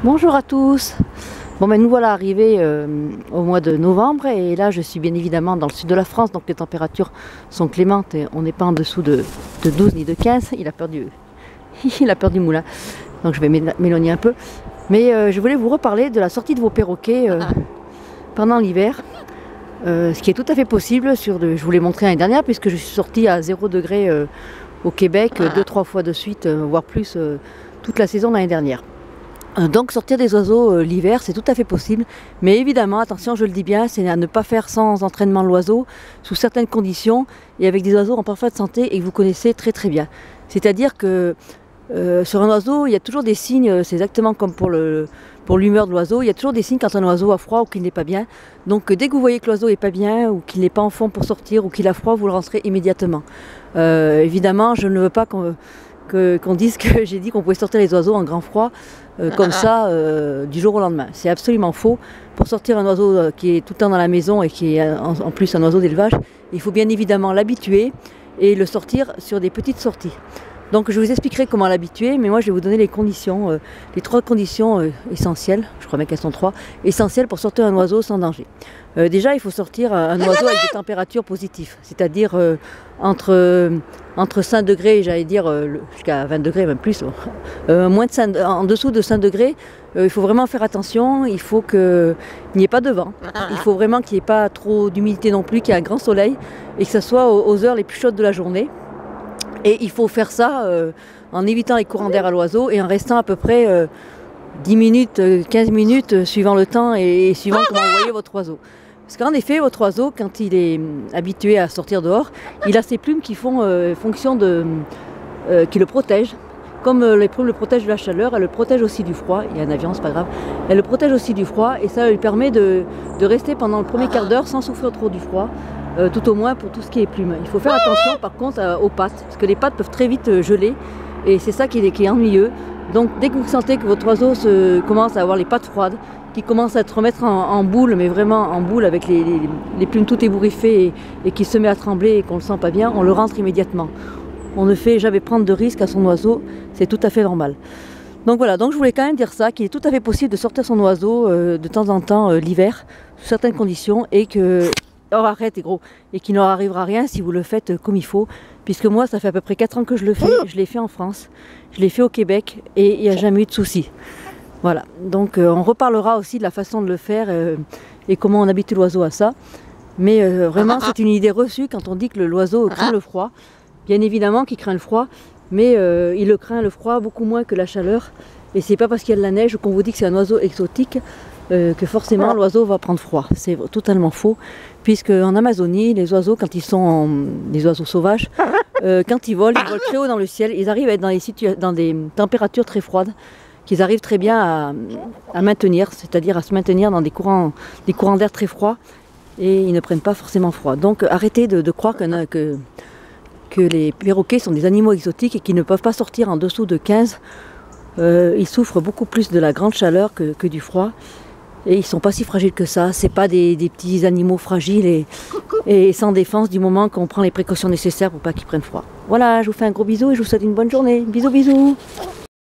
Bonjour à tous. Bon ben nous voilà arrivés au mois de novembre et là je suis bien évidemment dans le sud de la France, donc les températures sont clémentes et on n'est pas en dessous de 12 ni de 15. Il a peur du moulin, donc je vais m'éloigner un peu. Mais je voulais vous reparler de la sortie de vos perroquets pendant l'hiver. Ce qui est tout à fait possible, je vous l'ai montré l'année dernière puisque je suis sortie à 0 degré au Québec 2-3 fois de suite, voire plus toute la saison l'année dernière. Donc sortir des oiseaux l'hiver, c'est tout à fait possible, mais évidemment, attention, je le dis bien, c'est à ne pas faire sans entraînement de l'oiseau, sous certaines conditions, et avec des oiseaux en parfaite santé et que vous connaissez très très bien. C'est-à-dire que sur un oiseau, il y a toujours des signes, c'est exactement comme pour l'humeur de l'oiseau, il y a toujours des signes quand un oiseau a froid ou qu'il n'est pas bien. Donc dès que vous voyez que l'oiseau n'est pas bien, ou qu'il n'est pas en forme pour sortir, ou qu'il a froid, vous le rentrez immédiatement. Évidemment, je ne veux pas qu'on dise que j'ai dit qu'on pouvait sortir les oiseaux en grand froid comme ça du jour au lendemain. C'est absolument faux. Pour sortir un oiseau qui est tout le temps dans la maison et qui est en plus un oiseau d'élevage, il faut bien évidemment l'habituer et le sortir sur des petites sorties. Donc je vous expliquerai comment l'habituer, mais moi je vais vous donner les conditions, les 3 conditions essentielles, je crois bien qu'elles sont 3, essentielles pour sortir un oiseau sans danger. Déjà il faut sortir un oiseau avec des températures positives, c'est-à-dire entre 5 degrés, j'allais dire jusqu'à 20 degrés, même plus, en dessous de 5 degrés, il faut vraiment faire attention, il faut qu'il n'y ait pas de vent, il faut vraiment qu'il n'y ait pas trop d'humidité non plus, qu'il y ait un grand soleil et que ce soit aux heures les plus chaudes de la journée. Et il faut faire ça en évitant les courants d'air à l'oiseau et en restant à peu près 10 minutes, 15 minutes suivant le temps et suivant comment vous voyez votre oiseau. Parce qu'en effet, votre oiseau, quand il est habitué à sortir dehors, il a ses plumes qui font fonction qui le protègent. Comme les plumes le protègent de la chaleur, elle le protège aussi du froid. Il y a un avion, c'est pas grave. Elle le protège aussi du froid et ça lui permet de rester pendant le premier quart d'heure sans souffrir trop du froid. Tout au moins pour tout ce qui est plumes. Il faut faire attention par contre aux pattes, parce que les pattes peuvent très vite geler, et c'est ça qui est ennuyeux. Donc dès que vous sentez que votre oiseau commence à avoir les pattes froides, qui commence à se remettre en boule, mais vraiment en boule avec les plumes toutes ébouriffées et qui se met à trembler et qu'on ne le sent pas bien, on le rentre immédiatement. On ne fait jamais prendre de risque à son oiseau, c'est tout à fait normal. Donc voilà, donc je voulais quand même dire ça, qu'il est tout à fait possible de sortir son oiseau de temps en temps l'hiver, sous certaines conditions, et que... Oh arrête gros, et qu'il n'en arrivera rien si vous le faites comme il faut, puisque moi ça fait à peu près 4 ans que je le fais, je l'ai fait en France, je l'ai fait au Québec et il n'y a jamais eu de soucis. Voilà, donc on reparlera aussi de la façon de le faire et comment on habitue l'oiseau à ça, mais vraiment c'est une idée reçue quand on dit que l'oiseau craint le froid. Bien évidemment qu'il craint le froid, mais il le craint le froid beaucoup moins que la chaleur, et c'est pas parce qu'il y a de la neige ou qu'on vous dit que c'est un oiseau exotique que forcément l'oiseau va prendre froid. C'est totalement faux, puisque en Amazonie, les oiseaux, quand ils sont des oiseaux sauvages, quand ils volent très haut dans le ciel, ils arrivent à être dans des températures très froides, qu'ils arrivent très bien à maintenir, c'est-à-dire à se maintenir dans des courants d'air très froids, et ils ne prennent pas forcément froid. Donc arrêtez de croire que les perroquets sont des animaux exotiques et qu'ils ne peuvent pas sortir en dessous de 15. Ils souffrent beaucoup plus de la grande chaleur que du froid. Et ils ne sont pas si fragiles que ça. C'est pas des petits animaux fragiles et sans défense du moment qu'on prend les précautions nécessaires pour pas qu'ils prennent froid. Voilà, je vous fais un gros bisou et je vous souhaite une bonne journée. Bisous, bisous.